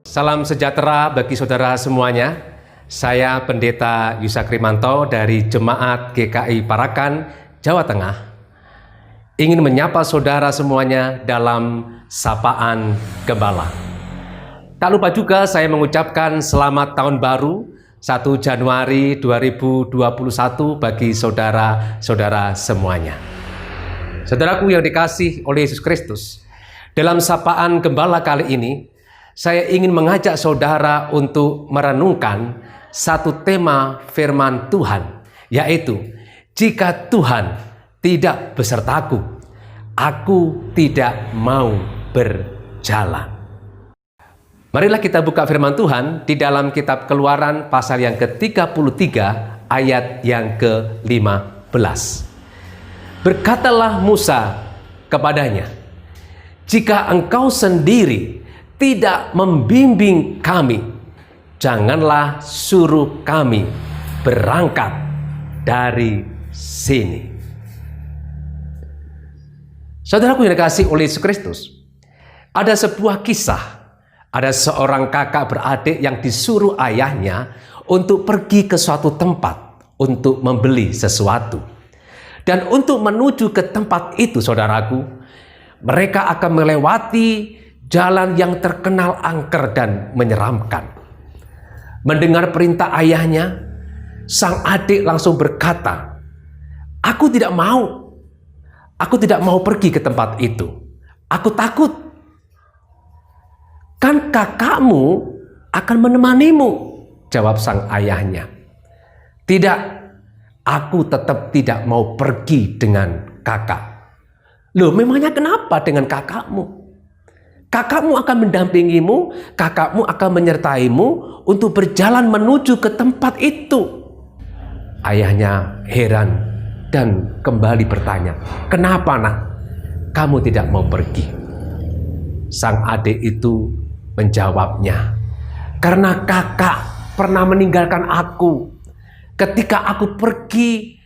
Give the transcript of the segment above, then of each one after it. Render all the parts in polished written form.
Salam sejahtera bagi saudara semuanya. Saya Pendeta Yusa Krimanto dari Jemaat GKI Parakan, Jawa Tengah. Ingin menyapa saudara semuanya dalam Sapaan Gembala. Tak lupa juga saya mengucapkan selamat tahun baru 1 Januari 2021 bagi saudara-saudara semuanya. Saudaraku yang dikasih oleh Yesus Kristus, dalam Sapaan Gembala kali ini, saya ingin mengajak saudara untuk merenungkan satu tema firman Tuhan, yaitu jika Tuhan tidak besertaku, aku tidak mau berjalan. Marilah kita buka firman Tuhan di dalam kitab Keluaran pasal yang ke-33 ayat yang ke-15. Berkatalah Musa kepadanya, jika engkau sendiri tidak membimbing kami, janganlah suruh kami berangkat dari sini. Saudaraku yang dikasihi oleh Yesus Kristus, ada sebuah kisah, ada seorang kakak beradik yang disuruh ayahnya untuk pergi ke suatu tempat untuk membeli sesuatu. Dan untuk menuju ke tempat itu, saudaraku, mereka akan melewati jalan yang terkenal angker dan menyeramkan. Mendengar perintah ayahnya, sang adik langsung berkata, aku tidak mau pergi ke tempat itu. Aku takut. Kan kakakmu akan menemanimu, jawab sang ayahnya. Tidak, aku tetap tidak mau pergi dengan kakak. Loh, memangnya kenapa dengan kakakmu? Kakakmu akan mendampingimu, kakakmu akan menyertaimu untuk berjalan menuju ke tempat itu. Ayahnya heran dan kembali bertanya, kenapa nak, kamu tidak mau pergi? Sang adik itu menjawabnya, karena kakak pernah meninggalkan aku. Ketika aku pergi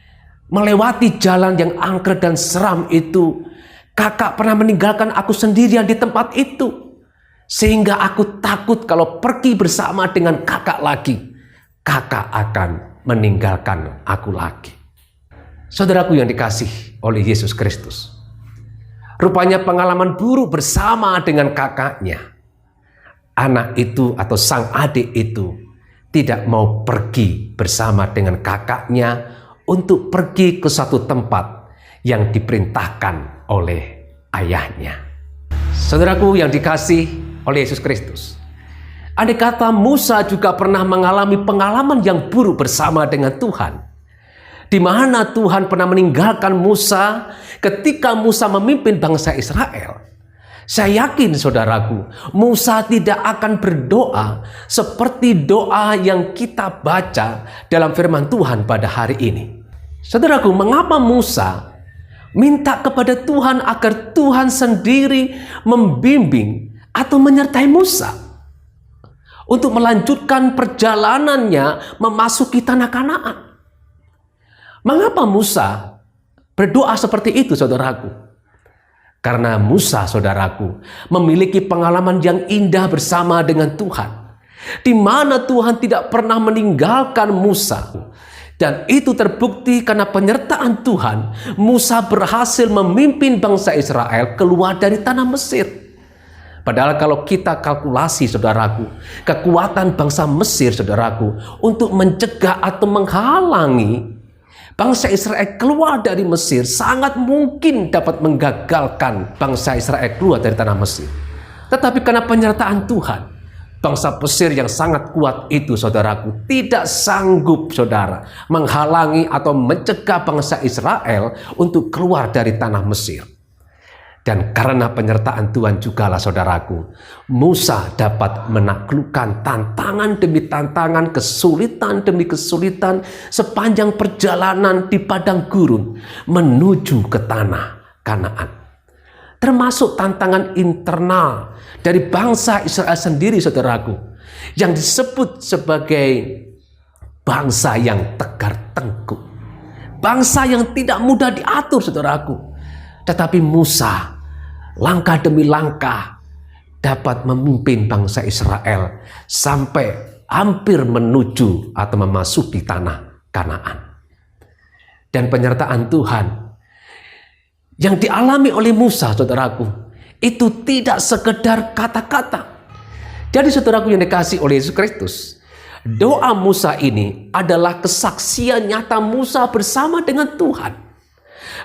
melewati jalan yang angker dan seram itu, kakak pernah meninggalkan aku sendirian di tempat itu. Sehingga aku takut kalau pergi bersama dengan kakak lagi, kakak akan meninggalkan aku lagi. Saudaraku yang dikasih oleh Yesus Kristus, rupanya pengalaman buruk bersama dengan kakaknya. Anak itu atau sang adik itu tidak mau pergi bersama dengan kakaknya untuk pergi ke suatu tempat yang diperintahkan oleh ayahnya. Saudaraku yang dikasih oleh Yesus Kristus, andai kata Musa juga pernah mengalami pengalaman yang buruk bersama dengan Tuhan, di mana Tuhan pernah meninggalkan Musa ketika Musa memimpin bangsa Israel. Saya yakin saudaraku, Musa tidak akan berdoa seperti doa yang kita baca dalam firman Tuhan pada hari ini. Saudaraku, mengapa Musa minta kepada Tuhan agar Tuhan sendiri membimbing atau menyertai Musa untuk melanjutkan perjalanannya memasuki tanah Kanaan? Mengapa Musa berdoa seperti itu, saudaraku? Karena Musa, saudaraku, memiliki pengalaman yang indah bersama dengan Tuhan, di mana Tuhan tidak pernah meninggalkan Musa. Dan itu terbukti karena penyertaan Tuhan, Musa berhasil memimpin bangsa Israel keluar dari tanah Mesir. Padahal kalau kita kalkulasi, saudaraku, kekuatan bangsa Mesir, saudaraku, untuk mencegah atau menghalangi bangsa Israel keluar dari Mesir, sangat mungkin dapat menggagalkan bangsa Israel keluar dari tanah Mesir. Tetapi karena penyertaan Tuhan, bangsa Mesir yang sangat kuat itu, saudaraku, tidak sanggup, saudara, menghalangi atau mencegah bangsa Israel untuk keluar dari tanah Mesir. Dan karena penyertaan Tuhan jugalah, saudaraku, Musa dapat menaklukkan tantangan demi tantangan, kesulitan demi kesulitan sepanjang perjalanan di padang gurun menuju ke tanah Kanaan. Termasuk tantangan internal dari bangsa Israel sendiri, saudaraku, yang disebut sebagai bangsa yang tegar tengkuk, bangsa yang tidak mudah diatur, saudaraku. Tetapi Musa langkah demi langkah dapat memimpin bangsa Israel sampai hampir menuju atau memasuki tanah Kanaan. Dan penyertaan Tuhan yang dialami oleh Musa, saudaraku, itu tidak sekedar kata-kata. Jadi saudaraku yang dikasihi oleh Yesus Kristus, doa Musa ini adalah kesaksian nyata Musa bersama dengan Tuhan.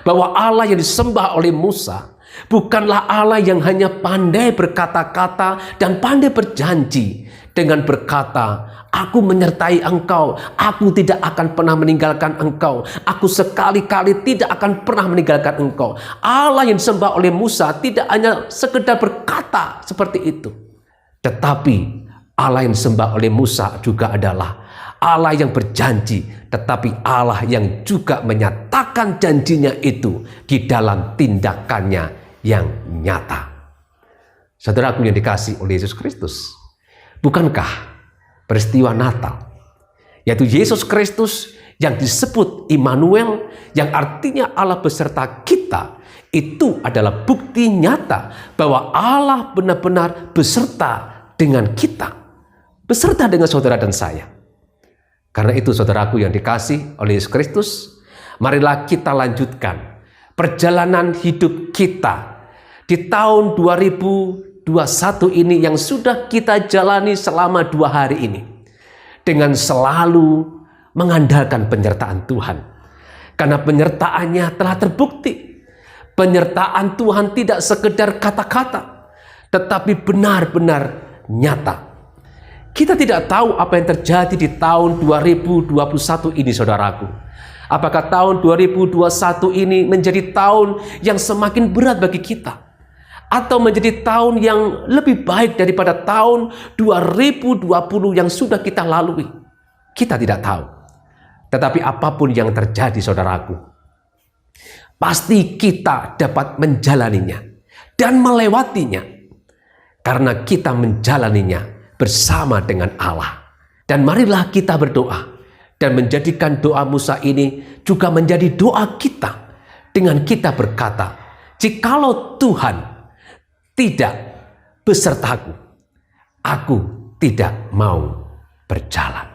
Bahwa Allah yang disembah oleh Musa bukanlah Allah yang hanya pandai berkata-kata dan pandai berjanji dengan berkata, aku menyertai engkau, aku tidak akan pernah meninggalkan engkau, aku sekali-kali tidak akan pernah meninggalkan engkau. Allah yang disembah oleh Musa tidak hanya sekedar berkata seperti itu, tetapi Allah yang disembah oleh Musa juga adalah Allah yang berjanji, tetapi Allah yang juga menyatakan janjinya itu di dalam tindakannya yang nyata. Saudaraku yang dikasihi oleh Yesus Kristus, bukankah peristiwa Natal, yaitu Yesus Kristus yang disebut Immanuel, yang artinya Allah beserta kita, itu adalah bukti nyata bahwa Allah benar-benar beserta dengan kita, beserta dengan saudara dan saya. Karena itu saudaraku yang dikasihi oleh Yesus Kristus, marilah kita lanjutkan perjalanan hidup kita di tahun 2021 ini yang sudah kita jalani selama 2 hari ini, dengan selalu mengandalkan penyertaan Tuhan. Karena penyertaannya telah terbukti. Penyertaan Tuhan tidak sekedar kata-kata, tetapi benar-benar nyata. Kita tidak tahu apa yang terjadi di tahun 2021 ini, saudaraku. Apakah tahun 2021 ini menjadi tahun yang semakin berat bagi kita, atau menjadi tahun yang lebih baik daripada tahun 2020 yang sudah kita lalui? Kita tidak tahu. Tetapi apapun yang terjadi, saudaraku, pasti kita dapat menjalaninya dan melewatinya, karena kita menjalaninya bersama dengan Allah. Dan marilah kita berdoa dan menjadikan doa Musa ini juga menjadi doa kita, dengan kita berkata, jikalau Tuhan tidak besertaku, aku tidak mau berjalan.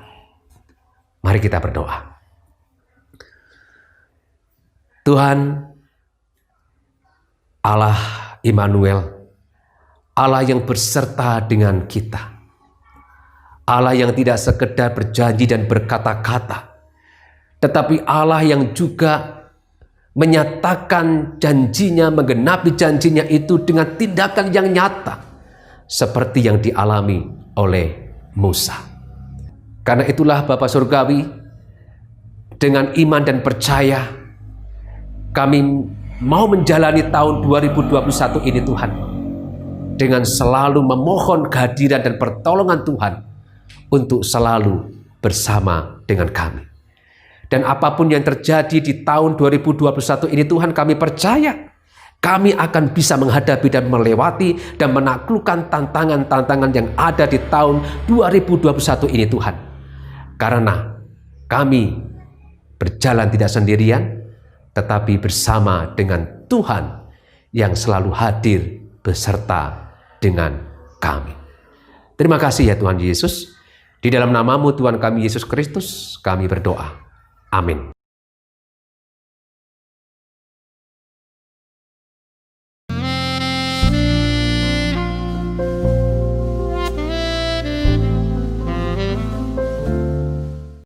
Mari kita berdoa. Tuhan, Allah Immanuel, Allah yang berserta dengan kita, Allah yang tidak sekedar berjanji dan berkata-kata, tetapi Allah yang juga menyatakan janjinya, menggenapi janjinya itu dengan tindakan yang nyata, seperti yang dialami oleh Musa. Karena itulah Bapa Surgawi, dengan iman dan percaya, kami mau menjalani tahun 2021 ini, Tuhan, dengan selalu memohon kehadiran dan pertolongan Tuhan untuk selalu bersama dengan kami. Dan apapun yang terjadi di tahun 2021 ini, Tuhan, kami percaya kami akan bisa menghadapi dan melewati dan menaklukkan tantangan-tantangan yang ada di tahun 2021 ini, Tuhan. Karena kami berjalan tidak sendirian, tetapi bersama dengan Tuhan yang selalu hadir beserta dengan kami. Terima kasih ya Tuhan Yesus. Di dalam nama-Mu Tuhan kami Yesus Kristus, kami berdoa. Amin.